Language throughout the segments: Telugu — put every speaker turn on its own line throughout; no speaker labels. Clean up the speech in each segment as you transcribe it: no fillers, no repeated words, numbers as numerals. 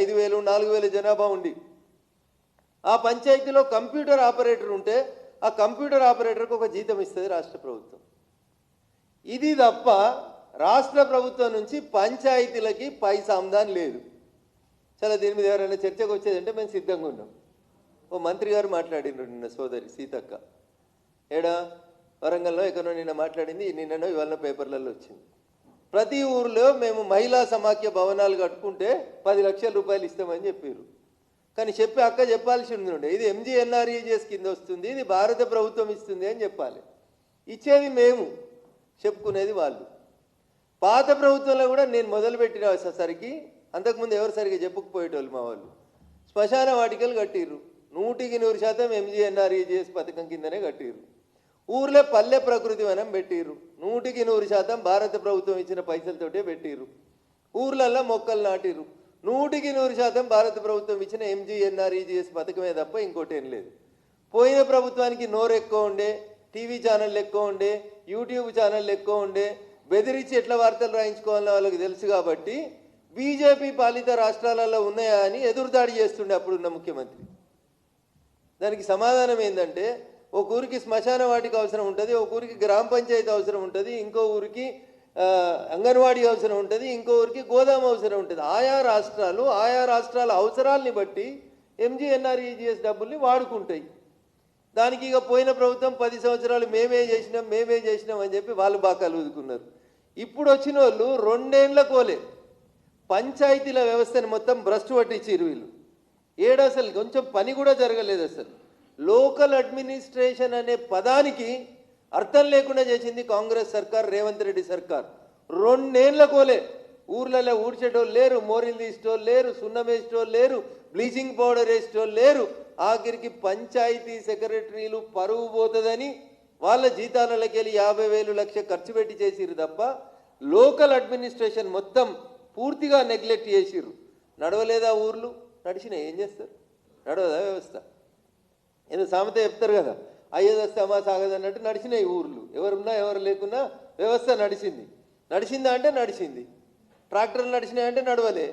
5,000 4,000 జనాభా ఉండి ఆ పంచాయతీలో కంప్యూటర్ ఆపరేటర్ ఉంటే ఆ కంప్యూటర్ ఆపరేటర్కి ఒక జీతం ఇస్తుంది రాష్ట్ర ప్రభుత్వం. ఇది తప్ప రాష్ట్ర ప్రభుత్వం నుంచి పంచాయతీలకి పైసా ఆమ్దాన్ లేదు. చాలా దీని మీద ఎవరైనా చర్చకు వచ్చేదంటే మేము సిద్ధంగా ఉన్నాం. ఓ మంత్రి గారు మాట్లాడినారు నిన్న, సోదరి సీతక్క ఏడా వరంగల్లో ఎక్కడో నిన్న మాట్లాడింది, నిన్ననో ఇవాళ పేపర్లలో వచ్చింది. ప్రతి ఊరిలో మేము మహిళా సమాఖ్య భవనాలు కట్టుకుంటే 10 లక్షల రూపాయలు ఇస్తామని చెప్పారు. కానీ అక్క చెప్పాల్సి ఉండే ఇది MGNREGS కింద వస్తుంది, ఇది భారత ప్రభుత్వం ఇస్తుంది అని చెప్పాలి. ఇచ్చేది మేము, చెప్పుకునేది వాళ్ళు. పాత ప్రభుత్వంలో కూడా నేను మొదలుపెట్టిన సరికి అంతకుముందు ఎవరు సరిగా చెప్పకపోయేటోళ్ళు మా వాళ్ళు. శ్మశాన వాటికలు కట్టిర్రు, 100% MGNREGS పథకం కిందనే కట్టిర్రు. ఊర్లో పల్లె ప్రకృతి వనం పెట్టిర్రు, 100% భారత ప్రభుత్వం ఇచ్చిన పైసలతోటే పెట్టిర్రు. ఊర్లల్లో మొక్కలు నాటిర్రు, 100% భారత ప్రభుత్వం ఇచ్చిన MGNREGS పథకమే తప్ప ఇంకోటి ఏం లేదు. పోయిన ప్రభుత్వానికి నోరు ఎక్కువ ఉండే, టీవీ ఛానళ్ళు ఎక్కువ ఉండే, యూట్యూబ్ ఛానళ్ళు ఎక్కువ ఉండే, బెదిరించి ఎట్లా వార్తలు రాయించుకోవాలని వాళ్ళకి తెలుసు కాబట్టి బీజేపీ పాలిత రాష్ట్రాలలో ఉన్నాయా అని ఎదురుదాడి చేస్తుండే అప్పుడున్న ముఖ్యమంత్రి. దానికి సమాధానం ఏంటంటే ఒక ఊరికి శ్మశాన వాటికి అవసరం ఉంటుంది, ఒక ఊరికి గ్రామ పంచాయతీ అవసరం ఉంటుంది, ఇంకో ఊరికి అంగన్వాడీ అవసరం ఉంటుంది, ఇంకో ఊరికి గోదాము అవసరం ఉంటుంది. ఆయా రాష్ట్రాల అవసరాలని బట్టి MGNREGS డబ్బుల్ని వాడుకుంటాయి. దానికి ఇక పోయిన ప్రభుత్వం 10 సంవత్సరాలు మేమే చేసినాం అని చెప్పి వాళ్ళు బాకాలు ఊదుకున్నారు. ఇప్పుడు వచ్చిన వాళ్ళు 2 ఏళ్ల కోలే పంచాయతీల వ్యవస్థని మొత్తం భ్రష్టు పట్టించారు వీళ్ళు. అసలు కొంచెం పని కూడా జరగలేదు. అసలు లోకల్ అడ్మినిస్ట్రేషన్ అనే పదానికి అర్థం లేకుండా చేసింది కాంగ్రెస్ సర్కార్, రేవంత్ రెడ్డి సర్కార్. 2 ఏళ్ల కోలే ఊర్లలో ఊడ్చేటోళ్ళు లేరు, మోరీలు తీసేటోళ్ళు లేరు, సున్నం వేసేటోళ్ళు లేరు, బ్లీచింగ్ పౌడర్ వేసేటోళ్ళు లేరు. ఆఖరికి పంచాయతీ సెక్రటరీలు పరువు పోతుందని వాళ్ళ జీతాలకి వెళ్ళి 50,000 లక్ష ఖర్చు పెట్టి చేసిరు తప్ప లోకల్ అడ్మినిస్ట్రేషన్ మొత్తం పూర్తిగా నెగ్లెక్ట్ చేసిర్రు. నడవలేదా ఊర్లు? నడిచినాయి. ఏం చేస్తారు? నడవదా వ్యవస్థ? ఏదో సామెత చెప్తారు కదా, అయ్యేదస్తే అమ్మా సాగదు అన్నట్టు నడిచినాయి ఊర్లు. ఎవరున్నా ఎవరు లేకున్నా వ్యవస్థ నడిచిందా అంటే నడిచింది. ట్రాక్టర్లు నడిచినాయంటే నడవలే.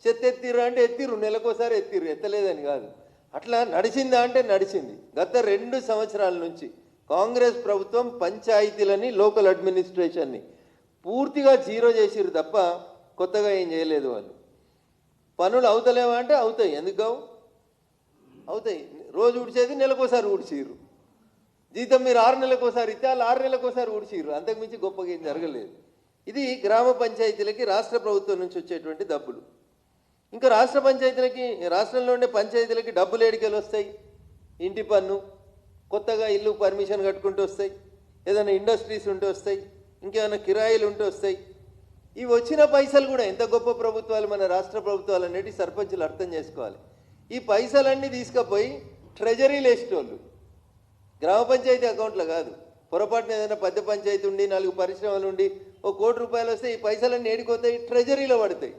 చెత్త ఎత్తిర్రు అంటే ఎత్తిర్రు, నెలకోసారి ఎత్తిర్రు, ఎత్తలేదని కాదు. అట్లా నడిచిందా అంటే నడిచింది. గత 2 సంవత్సరాల నుంచి కాంగ్రెస్ ప్రభుత్వం పంచాయతీలని, లోకల్ అడ్మినిస్ట్రేషన్ని పూర్తిగా జీరో చేసిర్రు తప్ప కొత్తగా ఏం చేయలేదు. వాళ్ళు పనులు అవుతలేవా అంటే అవుతాయి. ఎందుకు అవుతాయి? రోజు ఊడ్చేది నెలకోసారి ఊడ్చిర్రు. జీతం మీరు 6 నెలలకోసారి ఇస్తే వాళ్ళు 6 నెలలకోసారి ఊడ్చిర్రు. అంతకుమించి గొప్పగా ఏం జరగలేదు. ఇది గ్రామ పంచాయతీలకి రాష్ట్ర ప్రభుత్వం నుంచి వచ్చేటువంటి డబ్బులు. ఇంకా రాష్ట్రంలో ఉండే పంచాయతీలకి డబ్బులు ఏడికెళ్ళి వస్తాయి? ఇంటి పన్ను, కొత్తగా ఇల్లు పర్మిషన్ కట్టుకుంటూ వస్తాయి, ఏదైనా ఇండస్ట్రీస్ ఉంటే వస్తాయి, ఇంకేమైనా కిరాయిలు ఉంటే వస్తాయి. ఇవి వచ్చిన పైసలు కూడా ఎంత గొప్ప ప్రభుత్వాలు మన రాష్ట్ర ప్రభుత్వాలు అనేవి సర్పంచులు అర్థం చేసుకోవాలి. ఈ పైసలన్నీ తీసుకుపోయి ట్రెజరీలు వేసేటోళ్ళు, గ్రామ పంచాయతీ అకౌంట్లో కాదు. పొరపాటున ఏదైనా పెద్ద పంచాయతీ ఉండి 4 పరిశ్రమలు ఉండి ₹1 కోటి వస్తే ఈ పైసలన్నీ ఏడిపోతాయి, ట్రెజరీలో పడతాయి.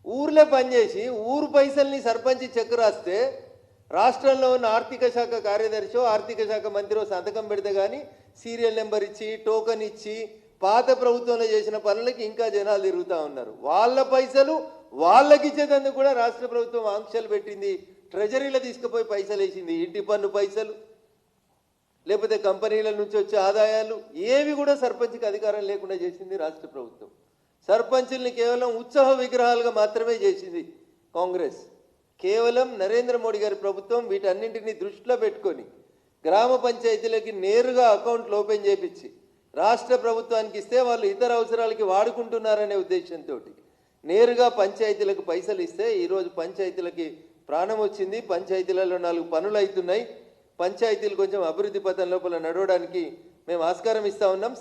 ఊర్లో పనిచేసి ఊరు పైసల్ని సర్పంచ్ చెక్ రాస్తే రాష్ట్రంలో ఉన్న ఆర్థిక శాఖ కార్యదర్శో ఆర్థిక శాఖ మంత్రిో సంతకం పెడితే కానీ సీరియల్ నెంబర్ ఇచ్చి టోకన్ ఇచ్చి పాత ప్రభుత్వంలో చేసిన పనులకి ఇంకా జనాలు తిరుగుతూ ఉన్నారు. వాళ్ళ పైసలు వాళ్ళకి ఇచ్చేందుకు కూడా రాష్ట్ర ప్రభుత్వం ఆంక్షలు పెట్టింది. ట్రెజరీలో తీసుకుపోయి పైసలు వేసింది. ఇంటి పన్ను పైసలు, లేకపోతే కంపెనీల నుంచి వచ్చే ఆదాయాలు ఏవి కూడా సర్పంచ్కి అధికారం లేకుండా చేసింది రాష్ట్ర ప్రభుత్వం. సర్పంచుల్ని కేవలం ఉత్సవ విగ్రహాలుగా మాత్రమే చేసింది కాంగ్రెస్. కేవలం నరేంద్ర మోడీ గారి ప్రభుత్వం వీటన్నింటినీ దృష్టిలో పెట్టుకొని గ్రామ పంచాయతీలకి నేరుగా అకౌంట్లు ఓపెన్ చేయించి రాష్ట్ర ప్రభుత్వానికి ఇస్తే వాళ్ళు ఇతర అవసరాలకి వాడుకుంటున్నారనే ఉద్దేశంతో నేరుగా పంచాయతీలకు పైసలు ఇస్తే ఈరోజు పంచాయతీలకి ప్రాణం వచ్చింది. పంచాయతీలలో 4 పనులు అవుతున్నాయి. పంచాయతీలు కొంచెం అభివృద్ధి పథం లోపల నడవడానికి మేము ఆస్కారం ఇస్తూ ఉన్నాం.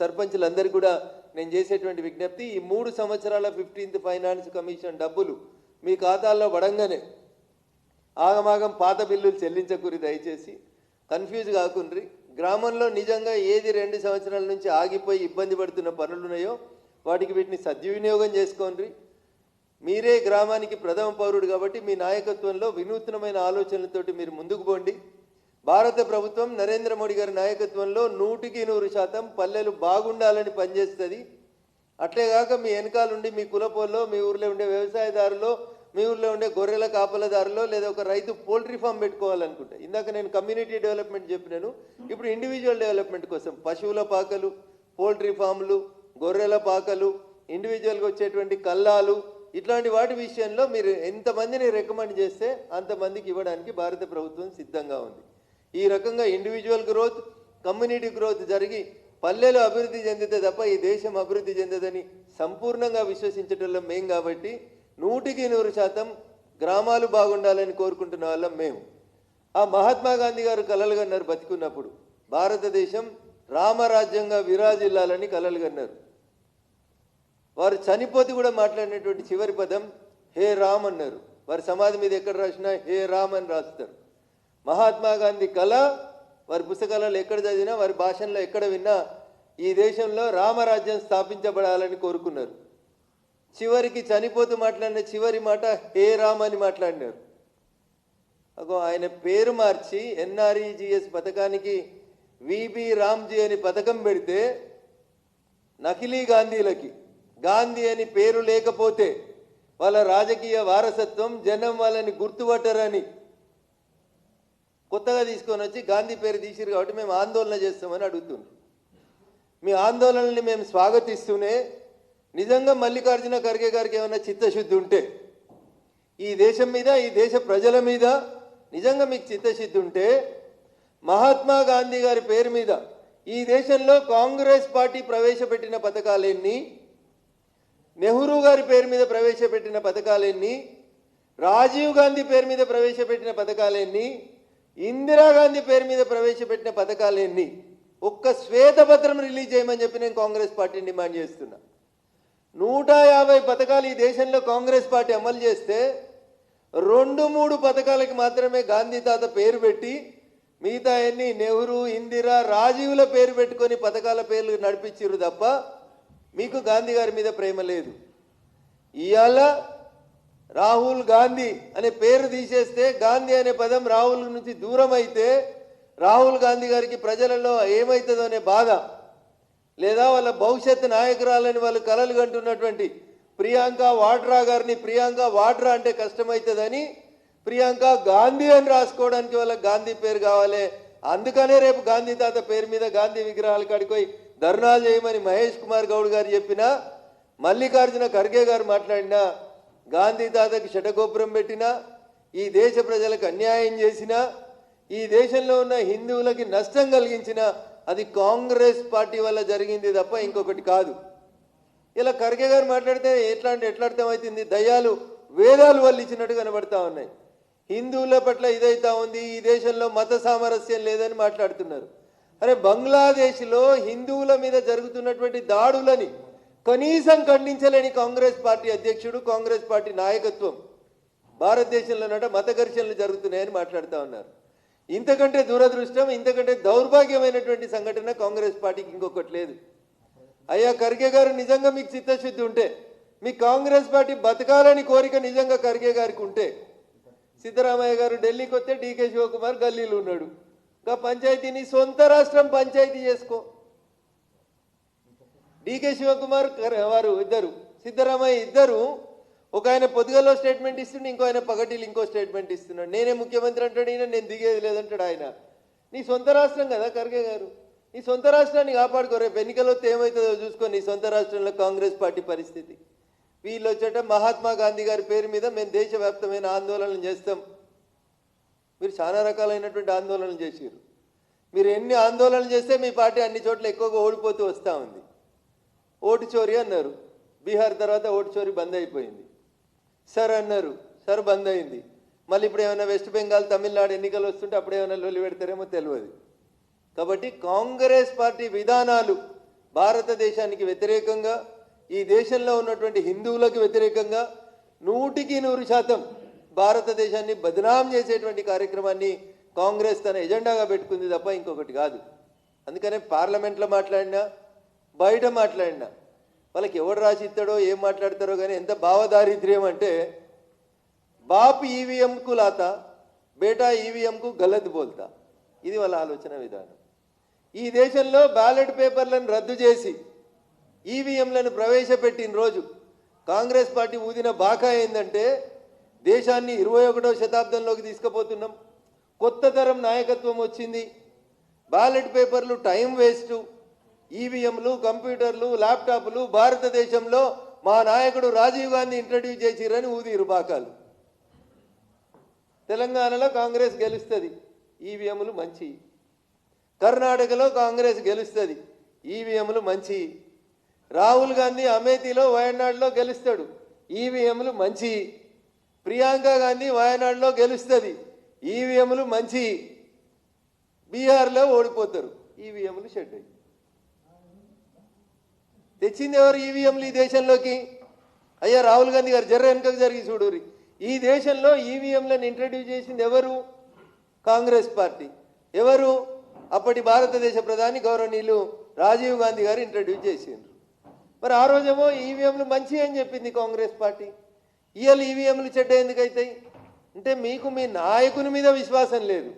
సర్పంచులందరికీ కూడా నేను చేసేటువంటి విజ్ఞప్తి, ఈ 3 సంవత్సరాల 15th ఫైనాన్స్ కమిషన్ డబ్బులు మీ ఖాతాల్లో పడంగానే ఆగమాగం పాత బిల్లులు చెల్లించకూరి. దయచేసి కన్ఫ్యూజ్ కాకుండ్రి. గ్రామంలో నిజంగా ఏది 2 సంవత్సరాల నుంచి ఆగిపోయి ఇబ్బంది పడుతున్న పనులు ఉన్నాయో వీటిని సద్వినియోగం చేసుకోండి. మీరే గ్రామానికి ప్రథమ పౌరుడు కాబట్టి మీ నాయకత్వంలో వినూత్నమైన ఆలోచనలతోటి మీరు ముందుకు పోండి. భారత ప్రభుత్వం నరేంద్ర మోడీ గారి నాయకత్వంలో 100% పల్లెలు బాగుండాలని పనిచేస్తుంది. అట్లేగాక మీ వెనకాలండి మీ కులపోల్లో, మీ ఊర్లో ఉండే వ్యవసాయదారులు మీ ఊళ్ళో ఉండే గొర్రెల కాపలదారులో లేదా ఒక రైతు పోల్ట్రీ ఫామ్ పెట్టుకోవాలనుకుంటా. ఇందాక నేను కమ్యూనిటీ డెవలప్మెంట్ చెప్పినాను, ఇప్పుడు ఇండివిజువల్ డెవలప్మెంట్ కోసం పశువుల పాకలు, పోల్ట్రీ ఫామ్లు, గొర్రెల పాకలు, ఇండివిజువల్గా వచ్చేటువంటి కల్లాలు, ఇట్లాంటి వాటి విషయంలో మీరు ఎంతమందిని రికమెండ్ చేస్తే అంతమందికి ఇవ్వడానికి భారత ప్రభుత్వం సిద్ధంగా ఉంది. ఈ రకంగా ఇండివిజువల్ గ్రోత్, కమ్యూనిటీ గ్రోత్ జరిగి పల్లెలు అభివృద్ధి చెందితే తప్ప ఈ దేశం అభివృద్ధి చెందదని సంపూర్ణంగా విశ్వసించటంలో మేం. కాబట్టి 100% గ్రామాలు బాగుండాలని కోరుకుంటున్న వాళ్ళం మేము. ఆ మహాత్మా గాంధీ గారు కలలు కన్నారు బతికున్నప్పుడు, భారతదేశం రామరాజ్యంగా విరాజిల్లాలని కలలు కన్నారు. వారు చనిపోతే కూడా మాట్లాడినటువంటి చివరి పదం హే రామ్ అన్నారు. వారి సమాధి మీద ఎక్కడ రాసినా హే రామ్ అని రాస్తారు. మహాత్మా గాంధీ కళ వారి పుస్తకాలలో ఎక్కడ చదివినా, వారి భాషల్లో ఎక్కడ విన్నా ఈ దేశంలో రామరాజ్యం స్థాపించబడాలని కోరుకున్నారు. చివరికి చనిపోతూ మాట్లాడిన చివరి మాట హే రామ్ అని మాట్లాడినారు. అగో ఆయన పేరు మార్చి ఎన్ఆర్ఈజిఎస్ పథకానికి విబి రామ్జీ అని పథకం పెడితే, నకిలీ గాంధీలకి గాంధీ అని పేరు లేకపోతే వాళ్ళ రాజకీయ వారసత్వం జనం వాళ్ళని గుర్తుపట్టరని కొత్తగా తీసుకొని వచ్చి గాంధీ పేరు తీసిరు కాబట్టి మేము ఆందోళన చేస్తామని అడుగుతున్నాం. మీ ఆందోళనని మేము స్వాగతిస్తూనే, నిజంగా మల్లికార్జున ఖర్గే గారికి ఏమైనా చిత్తశుద్ధి ఉంటే, ఈ దేశం మీద, ఈ దేశ ప్రజల మీద నిజంగా మీకు చిత్తశుద్ధి ఉంటే, మహాత్మా గాంధీ గారి పేరు మీద ఈ దేశంలో కాంగ్రెస్ పార్టీ ప్రవేశపెట్టిన పథకాలెన్ని, నెహ్రూ గారి పేరు మీద ప్రవేశపెట్టిన పథకాలెన్ని, రాజీవ్ గాంధీ పేరు మీద ప్రవేశపెట్టిన పథకాలెన్ని, ఇందిరాగాంధీ పేరు మీద ప్రవేశపెట్టిన పథకాలెన్ని, ఒక్క శ్వేతపత్రం రిలీజ్ చేయమని చెప్పి నేను కాంగ్రెస్ పార్టీని డిమాండ్ చేస్తున్నా. 150 పథకాలు ఈ దేశంలో కాంగ్రెస్ పార్టీ అమలు చేస్తే 2-3 పథకాలకి మాత్రమే గాంధీ తాత పేరు పెట్టి, మిగతా అన్ని నెహ్రూ, ఇందిరా, రాజీవ్ల పేరు పెట్టుకొని పథకాల పేర్లు నడిపించారు తప్ప మీకు గాంధీ గారి మీద ప్రేమ లేదు. ఇవాళ రాహుల్ గాంధీ అనే పేరు తీసేస్తే, గాంధీ అనే పదం రాహుల్ నుంచి దూరం అయితే రాహుల్ గాంధీ గారికి ప్రజలలో ఏమవుతుందో అనే బాధ, లేదా వాళ్ళ భవిష్యత్ నాయకురాలని వాళ్ళు కలలు కంటున్నటువంటి ప్రియాంక వాడ్రా గారిని ప్రియాంక వాడ్రా అంటే కష్టమవుతుందని ప్రియాంక గాంధీ అని రాసుకోవడానికి వాళ్ళకి గాంధీ పేరు కావాలి. అందుకనే రేపు గాంధీ తాత పేరు మీద గాంధీ విగ్రహాలు కాడిపోయి ధర్నాలు చేయమని మహేష్ కుమార్ గౌడ్ గారు చెప్పినా, మల్లికార్జున ఖర్గే గారు మాట్లాడినా, గాంధీ తాతకి శటగోపురం పెట్టినా, ఈ దేశ ప్రజలకు అన్యాయం చేసినా, ఈ దేశంలో ఉన్న హిందువులకి నష్టం కలిగించిన అది కాంగ్రెస్ పార్టీ వల్ల జరిగింది తప్ప ఇంకొకటి కాదు. ఇలా ఖర్గే గారు మాట్లాడితే ఎట్లా అర్థమవుతుంది, దయ్యాలు వేదాలు వల్లించినట్టు కనబడతా ఉన్నాయి. హిందువుల పట్ల ఇదైతా ఉంది, ఈ దేశంలో మత సామరస్యం లేదని మాట్లాడుతున్నారు. అరే, బంగ్లాదేశ్లో హిందువుల మీద జరుగుతున్నటువంటి దాడులని కనీసం ఖండించలేని కాంగ్రెస్ పార్టీ అధ్యక్షుడు, కాంగ్రెస్ పార్టీ నాయకత్వం భారతదేశంలోనట మత ఘర్షణలు జరుగుతున్నాయని మాట్లాడుతూ ఉన్నారు. ఇంతకంటే దురదృష్టం, ఇంతకంటే దౌర్భాగ్యమైనటువంటి సంఘటన కాంగ్రెస్ పార్టీకి ఇంకొకటి లేదు. అయ్యా ఖర్గే గారు, నిజంగా మీకు చిత్తశుద్ధి ఉంటే, మీ కాంగ్రెస్ పార్టీ బతకాలని కోరిక నిజంగా ఖర్గే గారికి ఉంటే, సిద్ధరామయ్య గారు ఢిల్లీకి వస్తే డీకే శివకుమార్ గల్లీలు ఉన్నాడు, ఇంకా పంచాయతీని సొంత రాష్ట్రం పంచాయతీ చేసుకో. డీకే శివకుమార్ వారు ఇద్దరు, సిద్ధరామయ్య ఇద్దరు, ఒక ఆయన పొద్దుగలో స్టేట్మెంట్ ఇస్తుండే, ఇంకో ఆయన పగటిలు ఇంకో స్టేట్మెంట్ ఇస్తున్నాడు. నేనే ముఖ్యమంత్రి అంటాడు ఈయన, నేను దిగేది లేదంటాడు ఆయన. నీ సొంత రాష్ట్రం కదా ఖర్గే గారు, నీ సొంత రాష్ట్రాన్ని కాపాడుకో. రేపు ఎన్నికలు వస్తే ఏమవుతుందో చూసుకో నీ సొంత రాష్ట్రంలో కాంగ్రెస్ పార్టీ పరిస్థితి. వీళ్ళు వచ్చేట మహాత్మా గాంధీ గారి పేరు మీద మేము దేశవ్యాప్తమైన ఆందోళనలు చేస్తాం. మీరు చాలా రకాలైనటువంటి ఆందోళనలు చేశారు. మీరు ఎన్ని ఆందోళనలు చేస్తే మీ పార్టీ అన్ని చోట్ల ఎక్కువగా ఓడిపోతూ వస్తూ ఉంది. ఓటు చోరీ అన్నారు, బీహార్ తర్వాత ఓటు చోరీ బంద్ అయిపోయింది. సర్ అన్నారు, సర్ బంద్ అయింది. మళ్ళీ ఇప్పుడు ఏమైనా వెస్ట్ బెంగాల్, తమిళనాడు ఎన్నికలు వస్తుంటే అప్పుడు ఏమైనా లొల్లి పెడతారేమో తెలియదు. కాబట్టి కాంగ్రెస్ పార్టీ విధానాలు భారతదేశానికి వ్యతిరేకంగా, ఈ దేశంలో ఉన్నటువంటి హిందువులకు వ్యతిరేకంగా 100% భారతదేశాన్ని బదనాం చేసేటువంటి కార్యక్రమాన్ని కాంగ్రెస్ తన ఎజెండాగా పెట్టుకుంది తప్ప ఇంకొకటి కాదు. అందుకనే పార్లమెంట్లో మాట్లాడినా, బయట మాట్లాడినా వాళ్ళకి ఎవడు రాసి ఇస్తాడో ఏం మాట్లాడతారో కానీ ఎంత భావదారిద్ర్యం అంటే, బాప్ ఈవీఎంకు లాతా, బేటా ఈవీఎంకు గలత్ బోల్తా. ఇది వాళ్ళ ఆలోచన విధానం. ఈ దేశంలో బ్యాలెట్ పేపర్లను రద్దు చేసి ఈవీఎంలను ప్రవేశపెట్టిన రోజు కాంగ్రెస్ పార్టీ ఊదిన బాకా ఏంటంటే, దేశాన్ని 21వ శతాబ్దంలోకి తీసుకుపోతున్నాం. కొత్త తరం నాయకత్వం వచ్చింది. బ్యాలెట్ పేపర్లు టైం వేస్టు, ఈవీఎంలు, కంప్యూటర్లు, ల్యాప్టాప్లు భారతదేశంలో మా నాయకుడు రాజీవ్ గాంధీ ఇంట్రడ్యూస్ చేసిరని ఊదిరు బాకాలు. తెలంగాణలో కాంగ్రెస్ గెలుస్తుంది, ఈవీఎంలు మంచి. కర్ణాటకలో కాంగ్రెస్ గెలుస్తుంది, ఈవీఎంలు మంచి. రాహుల్ గాంధీ అమేథీలో వయనాడులో గెలుస్తాడు, ఈవీఎంలు మంచి. ప్రియాంక గాంధీ వయనాడులో గెలుస్తుంది, ఈవీఎంలు మంచి. బీహార్లో ఓడిపోతారు, ఈవీఎంలు షెడ్ అయ్యి. తెచ్చింది ఎవరు ఈవీఎంలు ఈ దేశంలోకి? అయ్యా రాహుల్ గాంధీ గారు జర్ర వెనుకకు జరిగి చూడురి. ఈ దేశంలో ఈవీఎంలను ఇంట్రడ్యూస్ చేసింది ఎవరు? కాంగ్రెస్ పార్టీ. ఎవరు? అప్పటి భారతదేశ ప్రధాని గౌరవనీయులు రాజీవ్ గాంధీ గారు ఇంట్రడ్యూస్ చేసిండ్రు. మరి ఆ రోజేమో ఈవీఎంలు మంచి అని చెప్పింది కాంగ్రెస్ పార్టీ. ఇవాళ ఈవీఎంలు చెడ్డ ఎందుకు అవుతాయి అంటే మీకు మీ నాయకుని మీద విశ్వాసం లేదు.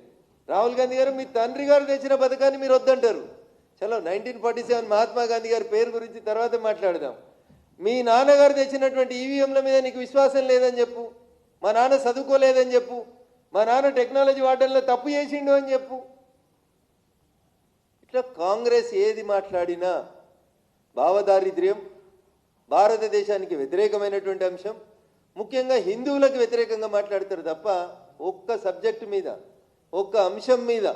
రాహుల్ గాంధీ గారు మీ తండ్రి గారు తెచ్చిన పథకాన్ని మీరు వద్దంటారు. చలో 1947 మహాత్మా గాంధీ గారి పేరు గురించి తర్వాత మాట్లాడదాం. మీ నాన్నగారు తెచ్చినటువంటి ఈవీఎంల మీద నీకు విశ్వాసం లేదని చెప్పు. మా నాన్న చదువుకోలేదని చెప్పు. మా నాన్న టెక్నాలజీ వాడడంలో తప్పు చేసిండు అని చెప్పు. ఇట్లా కాంగ్రెస్ ఏది మాట్లాడినా భావదారిద్ర్యం, భారతదేశానికి వ్యతిరేకమైనటువంటి అంశం, ముఖ్యంగా హిందువులకు వ్యతిరేకంగా మాట్లాడతారు తప్ప ఒక్క సబ్జెక్టు మీద, ఒక్క అంశం మీద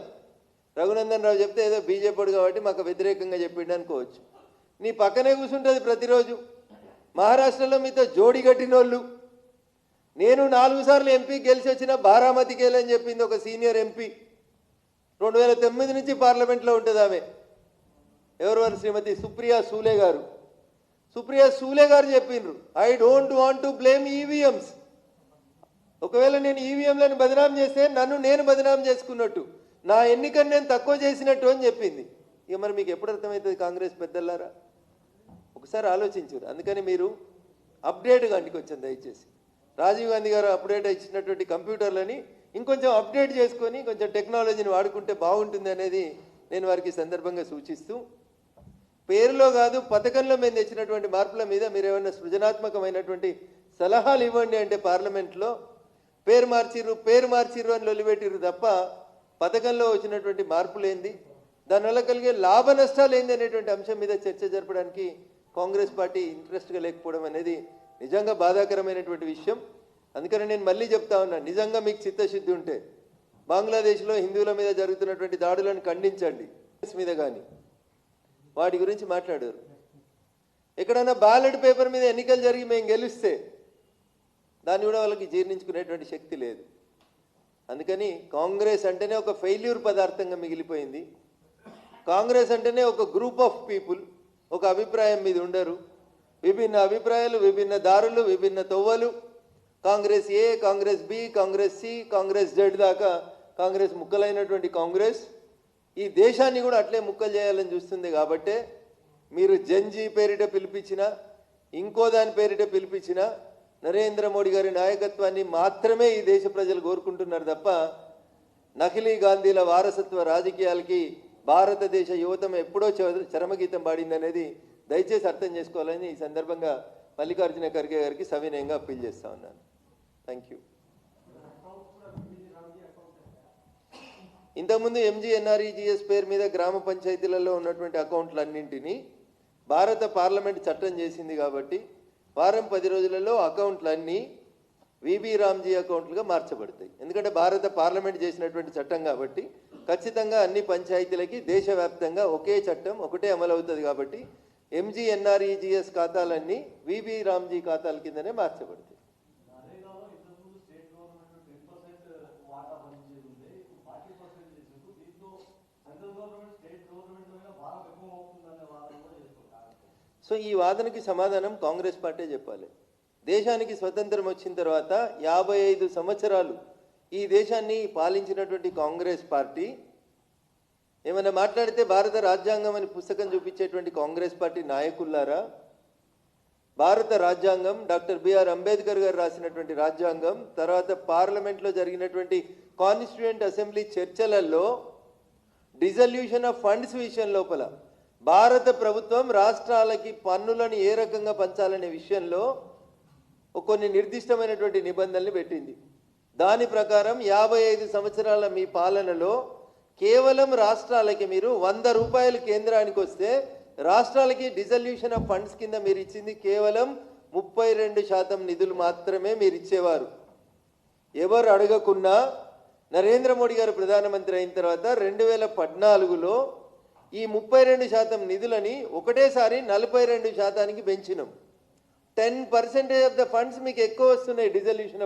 రఘునందన్ రావు చెప్తే ఏదో బీజేపీడు కాబట్టి మాకు వ్యతిరేకంగా చెప్పిండు అనుకోవచ్చు. నీ పక్కనే కూర్చుంటుంది ప్రతిరోజు. మహారాష్ట్రలో మీతో జోడి కట్టినోళ్ళు. నేను 4 సార్లు ఎంపీ గెలిచి వచ్చిన బారామతికి వెళ్ళని చెప్పింది ఒక సీనియర్ ఎంపీ. 2009 నుంచి పార్లమెంట్లో ఉంటుంది ఆమె. ఎవరు? శ్రీమతి సుప్రియా సూలే గారు. సుప్రియా సూలే గారు చెప్పిండ్రు, I don't want to blame EVMs. ఒకవేళ నేను ఈవీఎంలను బదనాం చేస్తే నన్ను నేను బదనాం చేసుకున్నట్టు, నా ఎన్నికను నేను తక్కువ చేసినట్టు అని చెప్పింది. ఇక మరి మీకు ఎప్పుడు అర్థమవుతుంది కాంగ్రెస్ పెద్దలారా? ఒకసారి ఆలోచించారు. అందుకని మీరు అప్డేట్ గాండికి వచ్చాను దయచేసి. రాజీవ్ గాంధీ గారు అప్డేట్ ఇచ్చినటువంటి కంప్యూటర్లని ఇంకొంచెం అప్డేట్ చేసుకొని కొంచెం టెక్నాలజీని వాడుకుంటే బాగుంటుంది అనేది నేను వారికి సందర్భంగా సూచిస్తూ, పేరులో కాదు పథకంలో మేము తెచ్చినటువంటి మార్పుల మీద మీరు ఏమైనా సృజనాత్మకమైనటువంటి సలహాలు ఇవ్వండి అంటే పార్లమెంట్లో పేరు మార్చిర్రు అని లొలిపెట్టిర్రు తప్ప పథకంలో వచ్చినటువంటి మార్పులు ఏంది, దానివల్ల కలిగే లాభ నష్టాలు ఏంది అనేటువంటి అంశం మీద చర్చ జరపడానికి కాంగ్రెస్ పార్టీ ఇంట్రెస్ట్గా లేకపోవడం అనేది నిజంగా బాధాకరమైనటువంటి విషయం. అందుకని నేను మళ్ళీ చెప్తా ఉన్నా, నిజంగా మీకు చిత్తశుద్ధి ఉంటే బంగ్లాదేశ్లో హిందువుల మీద జరుగుతున్నటువంటి దాడులను ఖండించండి. మీద కానీ వాటి గురించి మాట్లాడారు. ఎక్కడైనా బ్యాలెట్ పేపర్ మీద ఎన్నికలు జరిగి మేము గెలిస్తే దాన్ని కూడా వాళ్ళకి జీర్ణించుకునేటువంటి శక్తి లేదు. అందుకని కాంగ్రెస్ అంటేనే ఒక ఫెయిల్యూర్ పదార్థంగా మిగిలిపోయింది. కాంగ్రెస్ అంటేనే ఒక గ్రూప్ ఆఫ్ పీపుల్ ఒక అభిప్రాయం మీద ఉండరు. విభిన్న అభిప్రాయాలు, విభిన్న దారులు, విభిన్న తొవ్వలు. Congress A, Congress B, Congress C, Congress Z దాకా కాంగ్రెస్ ముక్కలైనటువంటి కాంగ్రెస్ ఈ దేశాన్ని కూడా అట్లే ముక్కలు చేయాలని చూస్తుంది. కాబట్టే మీరు జంజీ పేరిట పిలిపించిన, ఇంకో దాని పేరిట పిలిపించిన నరేంద్ర మోడీ గారి నాయకత్వాన్ని మాత్రమే ఈ దేశ ప్రజలు కోరుకుంటున్నారు తప్ప నకిలీ గాంధీల వారసత్వ రాజకీయాలకి భారతదేశ యువతం ఎప్పుడో చరమగీతం పాడిందనేది దయచేసి అర్థం చేసుకోవాలని ఈ సందర్భంగా మల్లికార్జున ఖర్గే గారికి సవినయంగా అప్పీల్ చేస్తా ఉన్నాను. Thank you. ఇంతకుముందు MGNREGS పేరు మీద గ్రామ పంచాయతీలలో ఉన్నటువంటి అకౌంట్లన్నింటినీ భారత పార్లమెంట్ చట్టం చేసింది కాబట్టి వారం 10 రోజులలో అకౌంట్లన్నీ విబి రామ్జీ అకౌంట్లుగా మార్చబడతాయి. ఎందుకంటే భారత పార్లమెంట్ చేసినటువంటి చట్టం కాబట్టి ఖచ్చితంగా అన్ని పంచాయతీలకి దేశవ్యాప్తంగా ఒకే చట్టం ఒకటే అమలు అవుతుంది. కాబట్టి MGNREGS ఖాతాలన్నీ విబి రామ్జీ ఖాతాల కిందనే మార్చబడతాయి. సో ఈ వాదనకి సమాధానం కాంగ్రెస్ పార్టీ చెప్పాలి. దేశానికి స్వతంత్రం వచ్చిన తర్వాత 55 సంవత్సరాలు ఈ దేశాన్ని పాలించినటువంటి కాంగ్రెస్ పార్టీ ఏమైనా మాట్లాడితే భారత రాజ్యాంగం అని పుస్తకం చూపించేటువంటి కాంగ్రెస్ పార్టీ నాయకులారా, భారత రాజ్యాంగం డాక్టర్ బిఆర్ అంబేద్కర్ గారు రాసినటువంటి రాజ్యాంగం, తర్వాత పార్లమెంట్లో జరిగినటువంటి కాన్స్టిట్యూయెంట్ అసెంబ్లీ చర్చలలో డిజల్యూషన్ ఆఫ్ ఫండ్స్ విషయం లోపల భారత ప్రభుత్వం రాష్ట్రాలకి పన్నులను ఏ రకంగా పంచాలనే విషయంలో కొన్ని నిర్దిష్టమైనటువంటి నిబంధనలు పెట్టింది. దాని ప్రకారం 55 సంవత్సరాల మీ పాలనలో కేవలం రాష్ట్రాలకి మీరు 100 రూపాయలు కేంద్రానికి వస్తే రాష్ట్రాలకి డిజల్యూషన్ ఆఫ్ ఫండ్స్ కింద మీరు ఇచ్చింది కేవలం 32% నిధులు మాత్రమే మీరు ఇచ్చేవారు. ఎవరు అడగకున్నా నరేంద్ర మోడీ గారు ప్రధానమంత్రి అయిన తర్వాత 2014లో ఈ 32% నిధులని ఒకటేసారి 42%కి పెంచినాం. 10% ఆఫ్ ద ఫండ్స్ మీకు ఎక్కువ వస్తున్నాయి డిజల్యూషన్ ఆఫ్